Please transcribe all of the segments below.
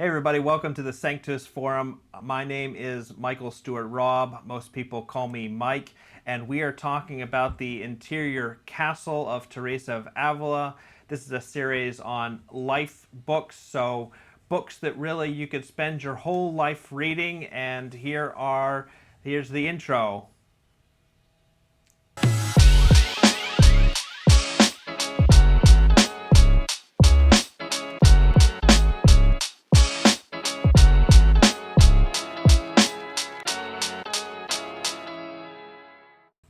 Hey everybody, welcome to the Sanctus Forum. My name is Michael Stewart Robb. Most people call me Mike, and we are talking about the interior castle of Teresa of Avila. This is a series on life books, so books that really you could spend your whole life reading, and here's the intro.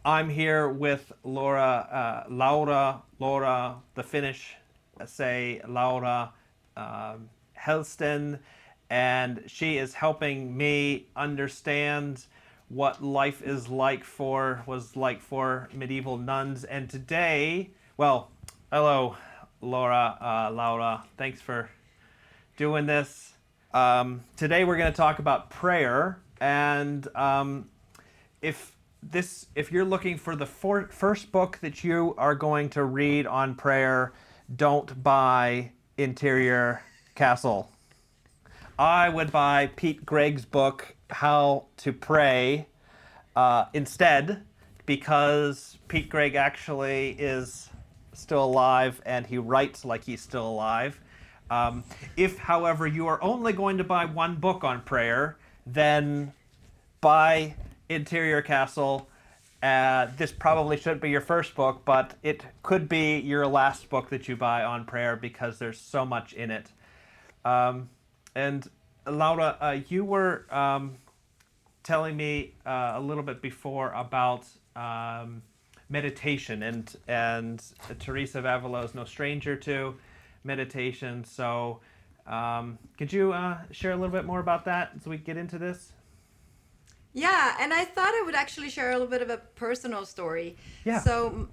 I'm here with Laura, the Finnish say Laura Hellsten, and she is helping me understand what life was like for medieval nuns. And today, hello, Laura, thanks for doing this. Today we're going to talk about prayer, and if you're looking for the first book that you are going to read on prayer, don't buy Interior Castle. I would buy Pete Greig's book, How to Pray, instead, because Pete Greig actually is still alive and he writes like he's still alive. If, however, you are only going to buy one book on prayer, then buy Interior Castle. This probably shouldn't be your first book, but it could be your last book that you buy on prayer because there's so much in it. And Laura, you were telling me a little bit before about meditation, and Teresa of Avila is no stranger to meditation. So could you share a little bit more about that as we get into this? Yeah, and I thought I would actually share a little bit of a personal story. Yeah. So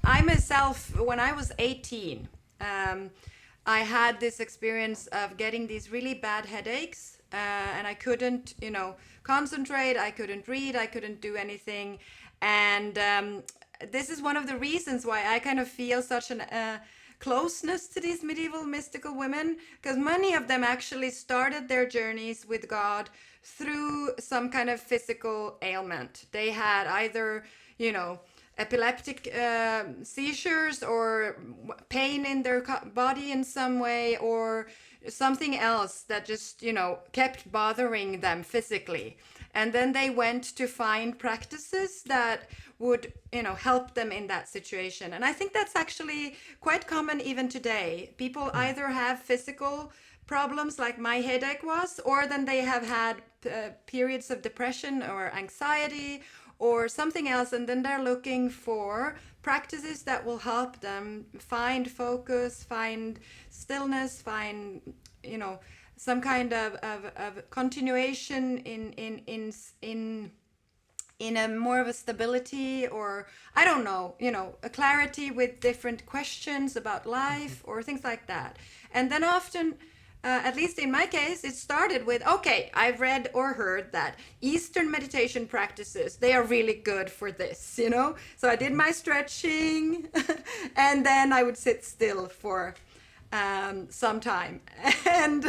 I myself, when I was 18, I had this experience of getting these really bad headaches, and I couldn't, concentrate. I couldn't read. I couldn't do anything, and this is one of the reasons why I kind of feel such an closeness to these medieval mystical women, because many of them actually started their journeys with God through some kind of physical ailment. They had either, epileptic seizures or pain in their body in some way, or something else that just, kept bothering them physically. And then they went to find practices that would, help them in that situation. And I think that's actually quite common even today. People either have physical problems like my headache was, or then they have had periods of depression or anxiety or something else, and then they're looking for practices that will help them find focus, find stillness, find some kind of continuation in a more of a stability, or I don't know, a clarity with different questions about life or things like that. And then often, at least in my case, it started with, okay, I've read or heard that Eastern meditation practices, they are really good for this, So I did my stretching and then I would sit still for some time. And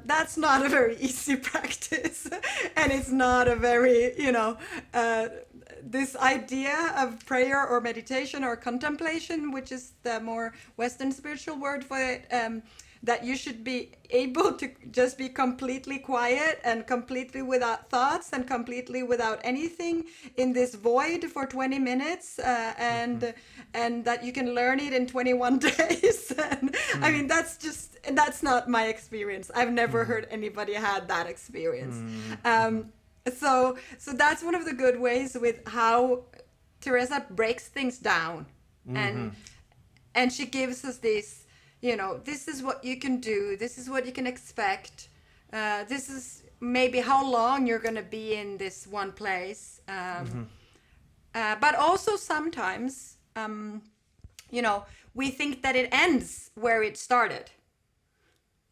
that's not a very easy practice. And it's not a very, this idea of prayer or meditation or contemplation, which is the more Western spiritual word for it, that you should be able to just be completely quiet and completely without thoughts and completely without anything in this void for 20 minutes, and that you can learn it in 21 days. And I mean, that's not my experience. I've never heard anybody had that experience. So that's one of the good ways with how Teresa breaks things down, and she gives us this, this is what you can do, this is what you can expect, this is maybe how long you're going to be in this one place, but also sometimes we think that it ends where it started,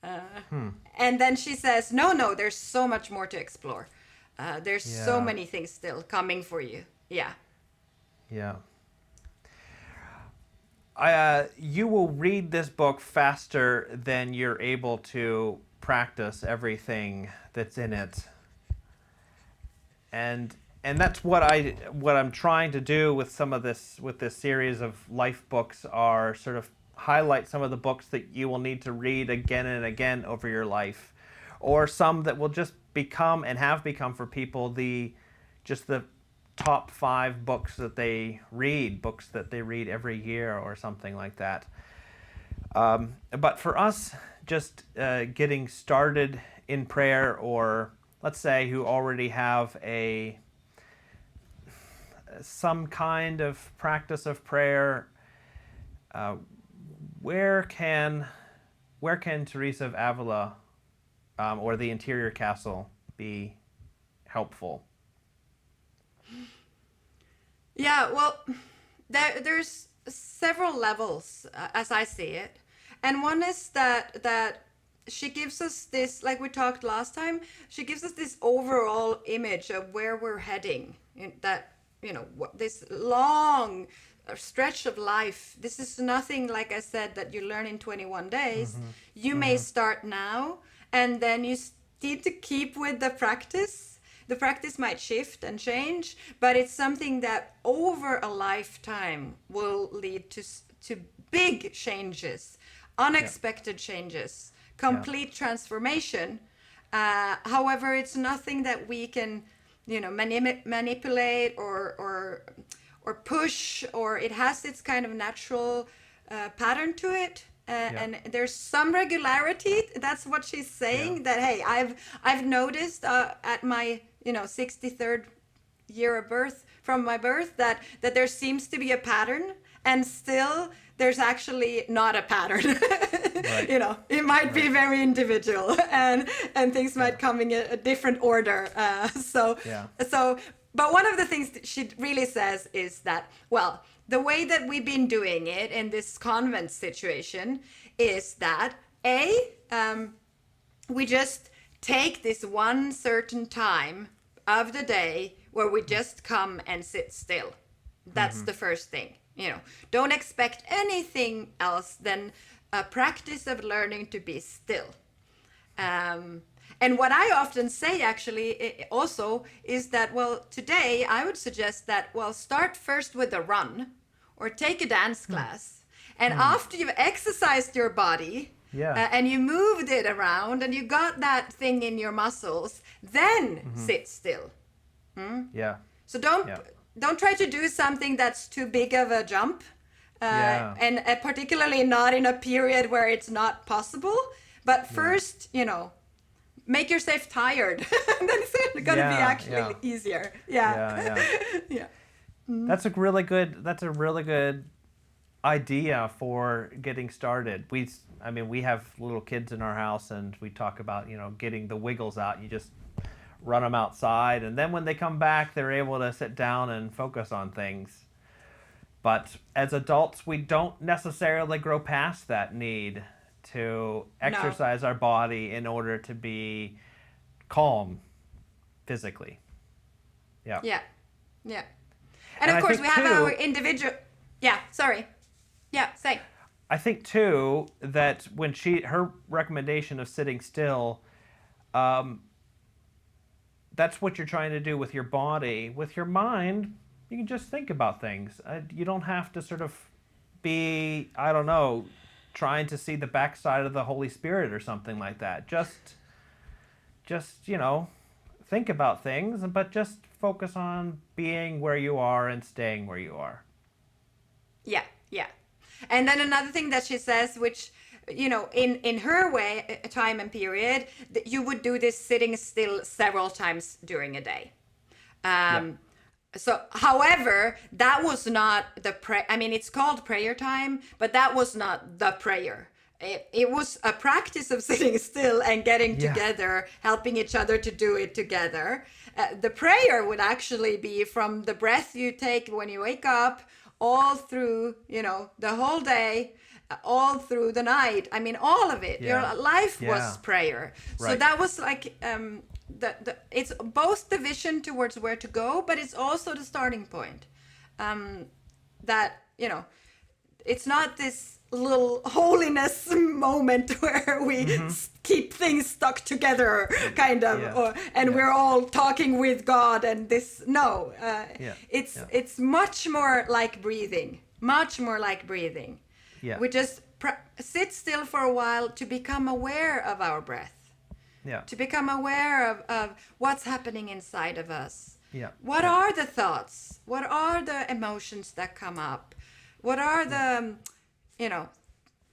and then she says no, there's so much more to explore, there's so many things still coming for you. You will read this book faster than you're able to practice everything that's in it. And that's what I'm trying to do with this series of life books, are sort of highlight some of the books that you will need to read again and again over your life, or some that will just become and have become for people the top 5 books that they read every year or something like that. But for us, just getting started in prayer, or let's say who already have some kind of practice of prayer, where can Teresa of Avila or the Interior Castle be helpful? Yeah, well, there's several levels as I see it, and one is that she gives us this, like we talked last time, she gives us this overall image of where we're heading, that, this long stretch of life. This is nothing, like I said, that you learn in 21 days. Mm-hmm. You may start now, and then you need to keep with the practice. The practice might shift and change, but it's something that over a lifetime will lead to big changes, unexpected changes, complete transformation. However, it's nothing that we can, manipulate or push, or it has its kind of natural pattern to it. And there's some regularity. That's what she's saying. That, hey, I've noticed at my 63rd year of birth, from my birth, that there seems to be a pattern, and still there's actually not a pattern. Right. It might be very individual, and things might come in a different order. But one of the things that she really says is that, well, the way that we've been doing it in this convent situation is that we just take this one certain time of the day where we just come and sit still. That's the first thing. Don't expect anything else than a practice of learning to be still. And what I often say actually also is that, well, today I would suggest that, well, start first with a run or take a dance class. And after you've exercised your body and you moved it around and you got that thing in your muscles, then sit still. Yeah. So don't try to do something that's too big of a jump. And particularly not in a period where it's not possible. But first, make yourself tired. Then it's going to be actually easier. Yeah. That's a really good idea for getting started. We have little kids in our house, and we talk about, getting the wiggles out. You just run them outside, and then when they come back, they're able to sit down and focus on things. But as adults, we don't necessarily grow past that need to exercise our body in order to be calm physically. Yeah. And of course, we have our individual... Yeah, sorry. Yeah, say. I think, too, that when her recommendation of sitting still, that's what you're trying to do with your body. With your mind, you can just think about things. You don't have to sort of be, trying to see the backside of the Holy Spirit or something like that. Just think about things, but just focus on being where you are and staying where you are. Yeah. And then another thing that she says, which, in her way, time and period, you would do this sitting still several times during a day. So, however, that was not it's called prayer time, but that was not the prayer. It was a practice of sitting still and getting together, helping each other to do it together. The prayer would actually be from the breath you take when you wake up, all through, the whole day, all through the night. All of it. Your life was prayer. Right. So that was like... it's both the vision towards where to go, but it's also the starting point. That it's not this little holiness moment where we keep things stuck together, kind of, and we're all talking with God. And this, it's much more like breathing, much more like breathing. Yeah. We just sit still for a while to become aware of our breath. Yeah. To become aware of what's happening inside of us. Yeah. What are the thoughts? What are the emotions that come up? What are the,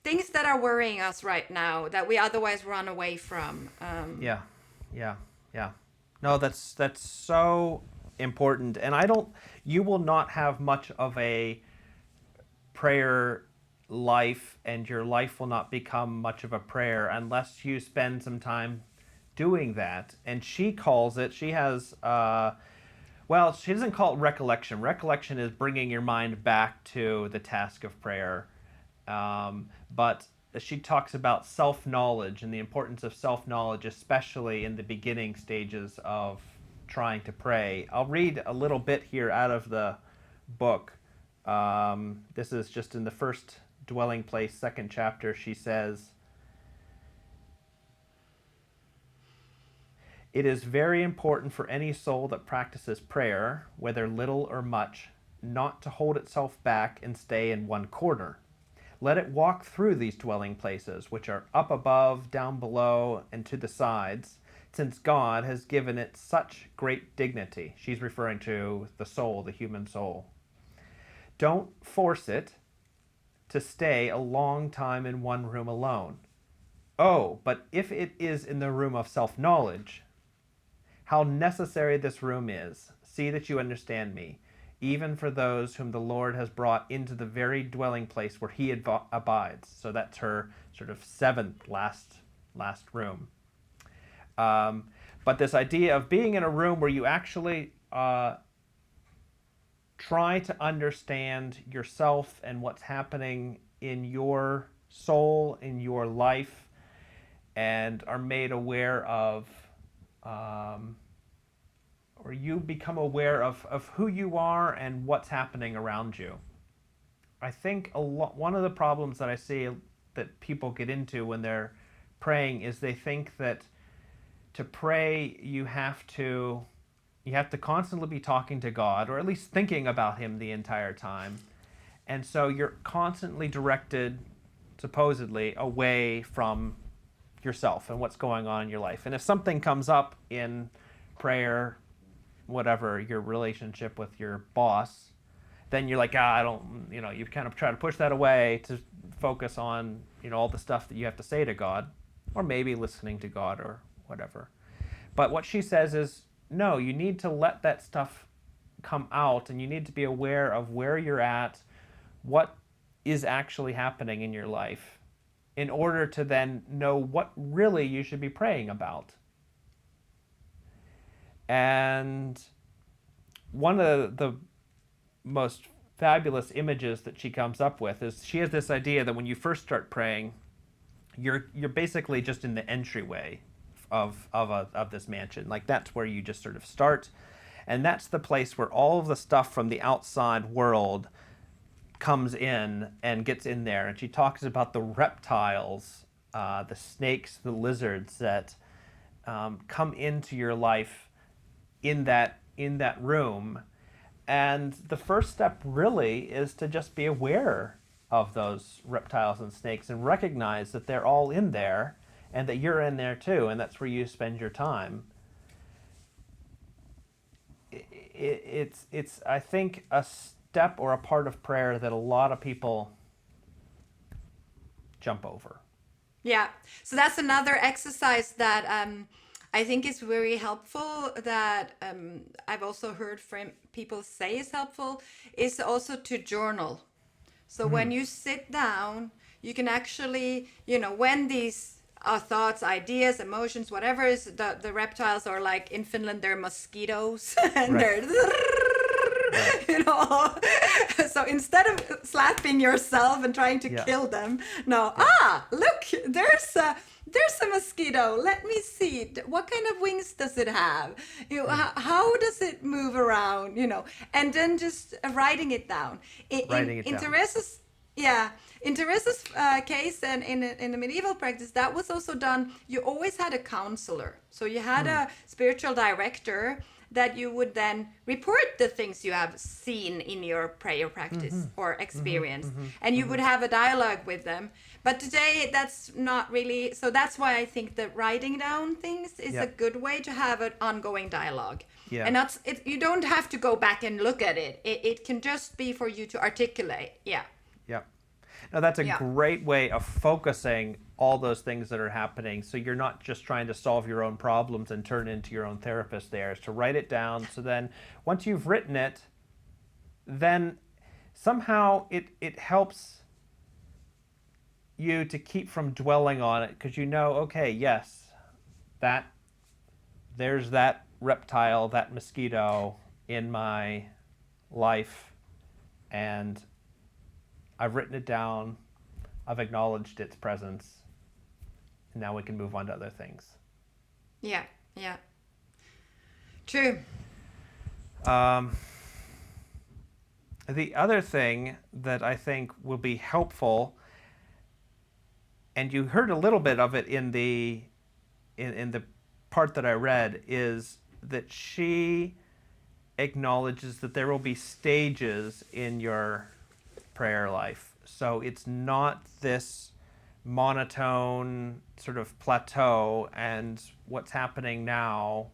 things that are worrying us right now that we otherwise run away from? Yeah. No, that's so important. And you will not have much of a prayer life, and your life will not become much of a prayer unless you spend some time doing that. And she calls it, she has, she doesn't call it recollection. Recollection is bringing your mind back to the task of prayer. But she talks about self-knowledge and the importance of self-knowledge, especially in the beginning stages of trying to pray. I'll read a little bit here out of the book. This is just in the first dwelling place, second chapter. She says, "It is very important for any soul that practices prayer, whether little or much, not to hold itself back and stay in one corner. Let it walk through these dwelling places, which are up above, down below, and to the sides, since God has given it such great dignity." She's referring to the soul, the human soul. "Don't force it to stay a long time in one room alone. Oh, but if it is in the room of self-knowledge, how necessary this room is. See that you understand me, even for those whom the Lord has brought into the very dwelling place where he abides." So that's her sort of seventh last room. But this idea of being in a room where you actually try to understand yourself and what's happening in your soul, in your life, and are made aware of, or you become aware of who you are and what's happening around you. I think one of the problems that I see that people get into when they're praying is they think that to pray you have to constantly be talking to God, or at least thinking about him the entire time. And so you're constantly directed, supposedly, away from yourself and what's going on in your life. And if something comes up in prayer, whatever, your relationship with your boss, then you're like, you kind of try to push that away to focus on, all the stuff that you have to say to God, or maybe listening to God or whatever. But what she says is, no, you need to let that stuff come out, and you need to be aware of where you're at, what is actually happening in your life, in order to then know what really you should be praying about. And one of the most fabulous images that she comes up with is she has this idea that when you first start praying, you're basically just in the entryway of this mansion. Like, that's where you just sort of start, and that's the place where all of the stuff from the outside world comes in and gets in there. And she talks about the reptiles, the snakes, the lizards that come into your life in that room. And the first step really is to just be aware of those reptiles and snakes and recognize that they're all in there and that you're in there too, and that's where you spend your time. It's I think, a step or a part of prayer that a lot of people jump over. Yeah, so that's another exercise that I think is very helpful, that I've also heard from people say is helpful, is also to journal. So when you sit down, you can actually, when these thoughts, ideas, emotions, whatever is, the reptiles are like, in Finland, they're mosquitoes, and Right. they're, so instead of slapping yourself and trying to kill them, look, there's a mosquito. Let me see. What kind of wings does it have? How does it move around? And then just writing it down. In Teresa's Yeah, in Teresa's case and in the medieval practice, that was also done. You always had a counselor, so you had a spiritual director that you would then report the things you have seen in your prayer practice or experience, and you would have a dialogue with them. But today, that's not really. So that's why I think that writing down things is a good way to have an ongoing dialogue. Yeah. And that's it. You don't have to go back and look at it. It can just be for you to articulate. Yeah. Yeah. Now that's a great way of focusing all those things that are happening. So you're not just trying to solve your own problems and turn into your own therapist there. Is to write it down. So then once you've written it, then somehow it helps you to keep from dwelling on it, because you know, okay, yes, there's that reptile, that mosquito in my life, and I've written it down, I've acknowledged its presence, and now we can move on to other things. Yeah, yeah. True. The other thing that I think will be helpful, and you heard a little bit of it in the part that I read, is that she acknowledges that there will be stages in your prayer life. So it's not this monotone sort of plateau, and what's happening now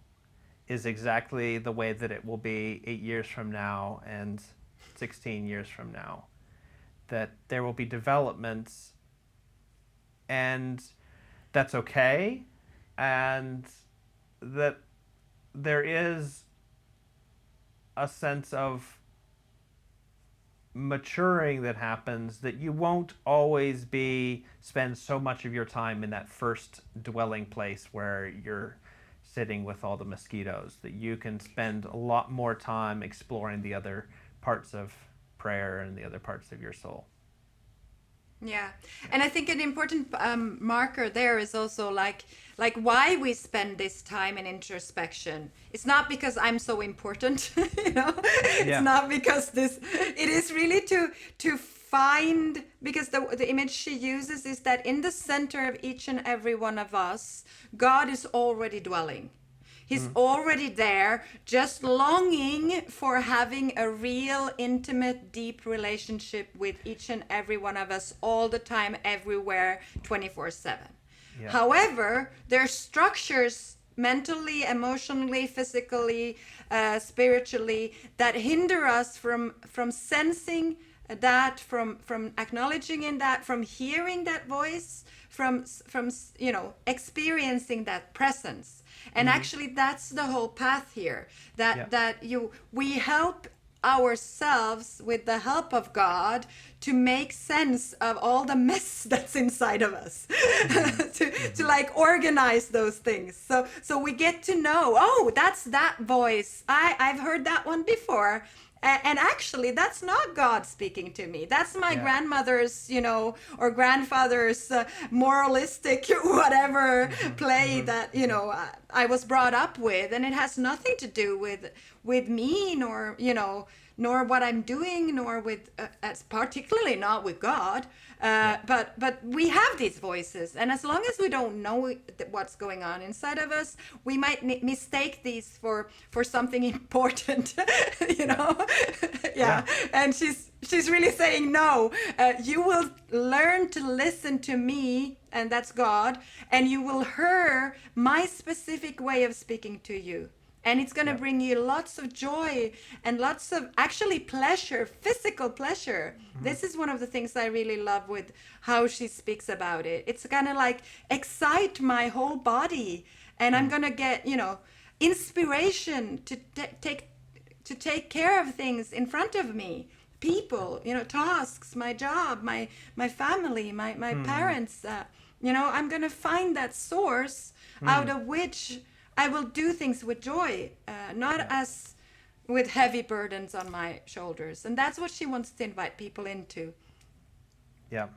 is exactly the way that it will be 8 years from now and 16 years from now. That there will be developments, and that's okay, and that there is a sense of maturing that happens, that you won't always spend so much of your time in that first dwelling place where you're sitting with all the mosquitoes, that you can spend a lot more time exploring the other parts of prayer and the other parts of your soul. Yeah, and I think an important marker there is also like why we spend this time in introspection. It's not because I'm so important, you know. It's not because it is really to find, because the image she uses is that in the center of each and every one of us, God is already dwelling. He's already there, just longing for having a real, intimate, deep relationship with each and every one of us all the time, everywhere, 24/7. Yeah. However, there are structures mentally, emotionally, physically, spiritually that hinder us from sensing that, from acknowledging in that, from hearing that voice, from experiencing that presence. And actually, that's the whole path here. We help ourselves with the help of God to make sense of all the mess that's inside of us, to like organize those things. So we get to know, oh, that's that voice. I've heard that one before. And actually, that's not God speaking to me. That's my grandmother's, or grandfather's moralistic whatever play that, I was brought up with. And it has nothing to do with me, nor what I'm doing, nor with, particularly not with God. But we have these voices. And as long as we don't know what's going on inside of us, we might mistake these for something important, Yeah. And she's really saying, no, you will learn to listen to me, and that's God, and you will hear my specific way of speaking to you. And it's going to bring you lots of joy and lots of actually pleasure, physical pleasure. This is one of the things I really love with how she speaks about it. It's going to like excite my whole body, and I'm going to get, inspiration to take care of things in front of me. People, tasks, my job, my family, my parents. I'm going to find that source out of which I will do things with joy, not as with heavy burdens on my shoulders. And that's what she wants to invite people into. Yeah.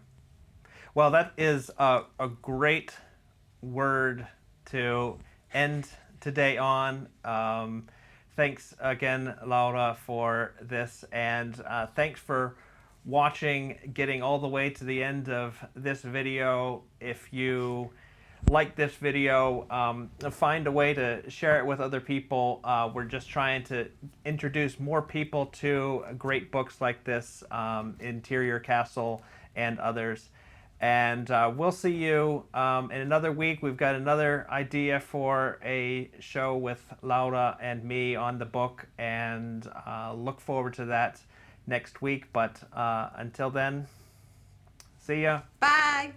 Well, that is a great word to end today on. Thanks again, Laura, for this. And thanks for watching, getting all the way to the end of this video. If you like this video, find a way to share it with other people. We're just trying to introduce more people to great books like this, Interior Castle and others. And we'll see you in another week. We've got another idea for a show with Laura and me on the book, and look forward to that next week. But until then, see ya. Bye.